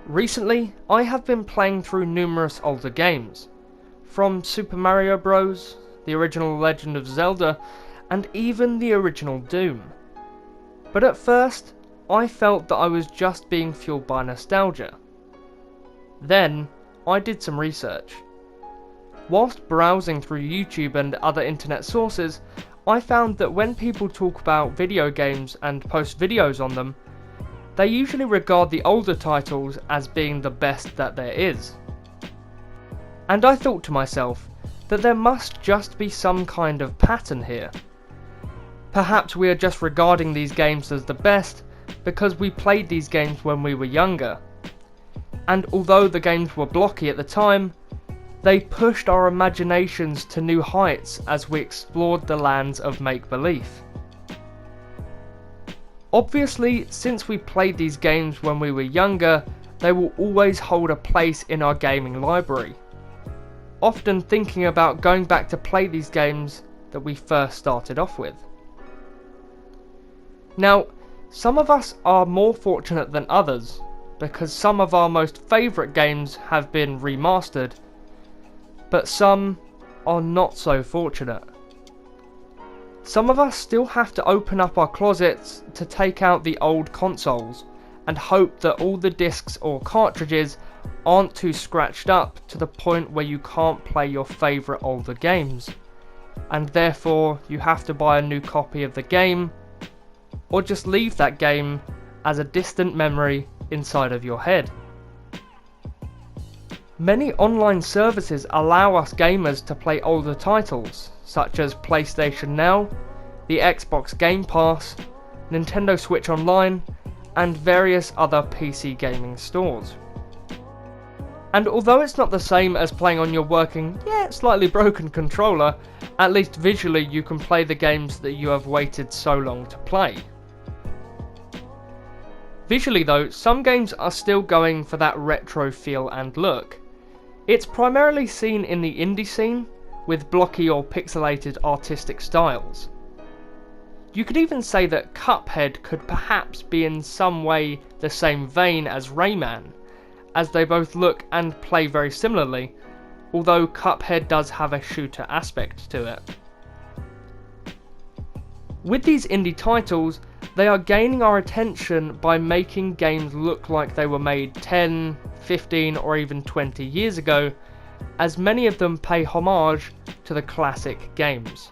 Recently, I have been playing through numerous older games, from Super Mario Bros., the original Legend of Zelda, and even the original Doom. But at first, I felt that I was just being fueled by nostalgia. Then, I did some research. Whilst browsing through YouTube and other internet sources, I found that when people talk about video games and post videos on them, they usually regard the older titles as being the best that there is. And I thought to myself that there must just be some kind of pattern here. Perhaps we are just regarding these games as the best because we played these games when we were younger. And although the games were blocky at the time, they pushed our imaginations to new heights as we explored the lands of make-believe. Obviously, since we played these games when we were younger, they will always hold a place in our gaming library. Often thinking about going back to play these games that we first started off with. Now, some of us are more fortunate than others, because some of our most favourite games have been remastered, but some are not so fortunate. Some of us still have to open up our closets to take out the old consoles and hope that all the discs or cartridges aren't too scratched up to the point where you can't play your favourite older games, and therefore you have to buy a new copy of the game, or just leave that game as a distant memory inside of your head. Many online services allow us gamers to play older titles, such as PlayStation Now, the Xbox Game Pass, Nintendo Switch Online, and various other PC gaming stores. And although it's not the same as playing on your working, yet slightly broken controller, at least visually you can play the games that you have waited so long to play. Visually though, some games are still going for that retro feel and look. It's primarily seen in the indie scene, with blocky or pixelated artistic styles. You could even say that Cuphead could perhaps be in some way the same vein as Rayman, as they both look and play very similarly, although Cuphead does have a shooter aspect to it. With these indie titles, they are gaining our attention by making games look like they were made 10, 15 or even 20 years ago, as many of them pay homage to the classic games.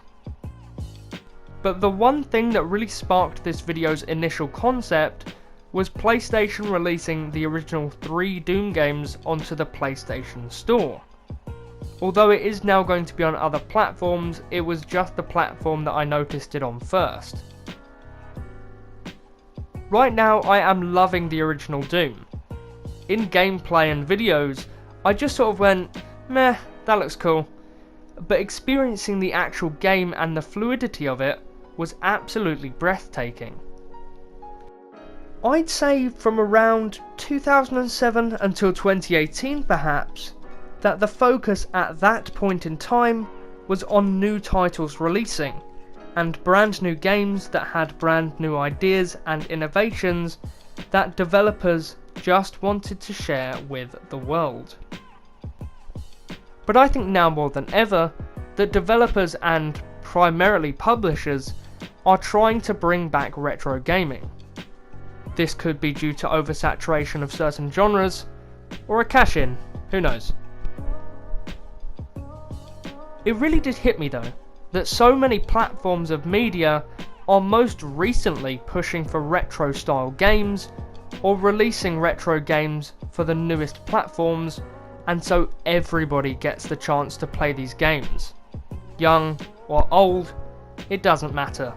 But the one thing that really sparked this video's initial concept was PlayStation releasing the original 3 Doom games onto the PlayStation Store. Although it is now going to be on other platforms, it was just the platform that I noticed it on first. Right now I am loving the original Doom. In gameplay and videos, I just sort of went, meh, that looks cool. But experiencing the actual game and the fluidity of it was absolutely breathtaking. I'd say from around 2007 until 2018 perhaps, that the focus at that point in time was on new titles releasing, and brand new games that had brand new ideas and innovations that developers just wanted to share with the world. But I think now more than ever, that developers and primarily publishers are trying to bring back retro gaming. This could be due to oversaturation of certain genres, or a cash-in, who knows. It really did hit me though, that so many platforms of media are most recently pushing for retro style games, or releasing retro games for the newest platforms, and so everybody gets the chance to play these games. Young or old, it doesn't matter.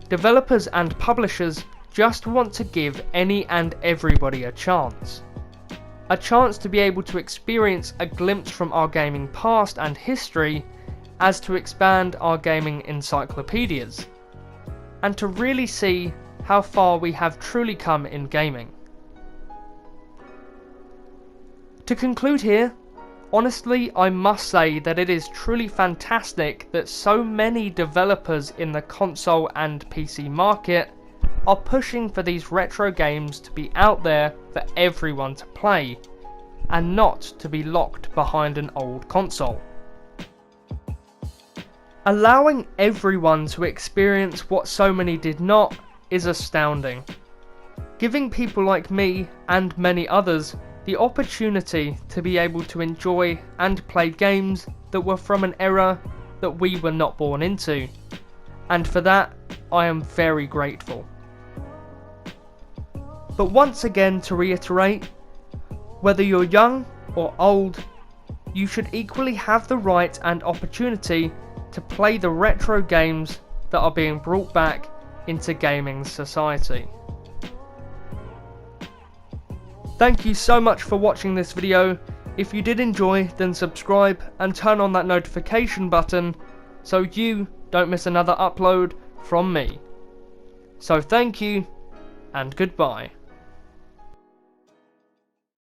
Developers and publishers just want to give any and everybody a chance. A chance to be able to experience a glimpse from our gaming past and history, as to expand our gaming encyclopedias, and to really see how far we have truly come in gaming. To conclude here, honestly I must say that it is truly fantastic that so many developers in the console and PC market are pushing for these retro games to be out there for everyone to play, and not to be locked behind an old console. Allowing everyone to experience what so many did not is astounding, giving people like me and many others the opportunity to be able to enjoy and play games that were from an era that we were not born into, and for that I am very grateful. But once again, to reiterate, whether you're young or old, you should equally have the right and opportunity to play the retro games that are being brought back into gaming society. Thank you so much for watching this video. If you did enjoy, then subscribe and turn on that notification button so you don't miss another upload from me. So thank you and goodbye.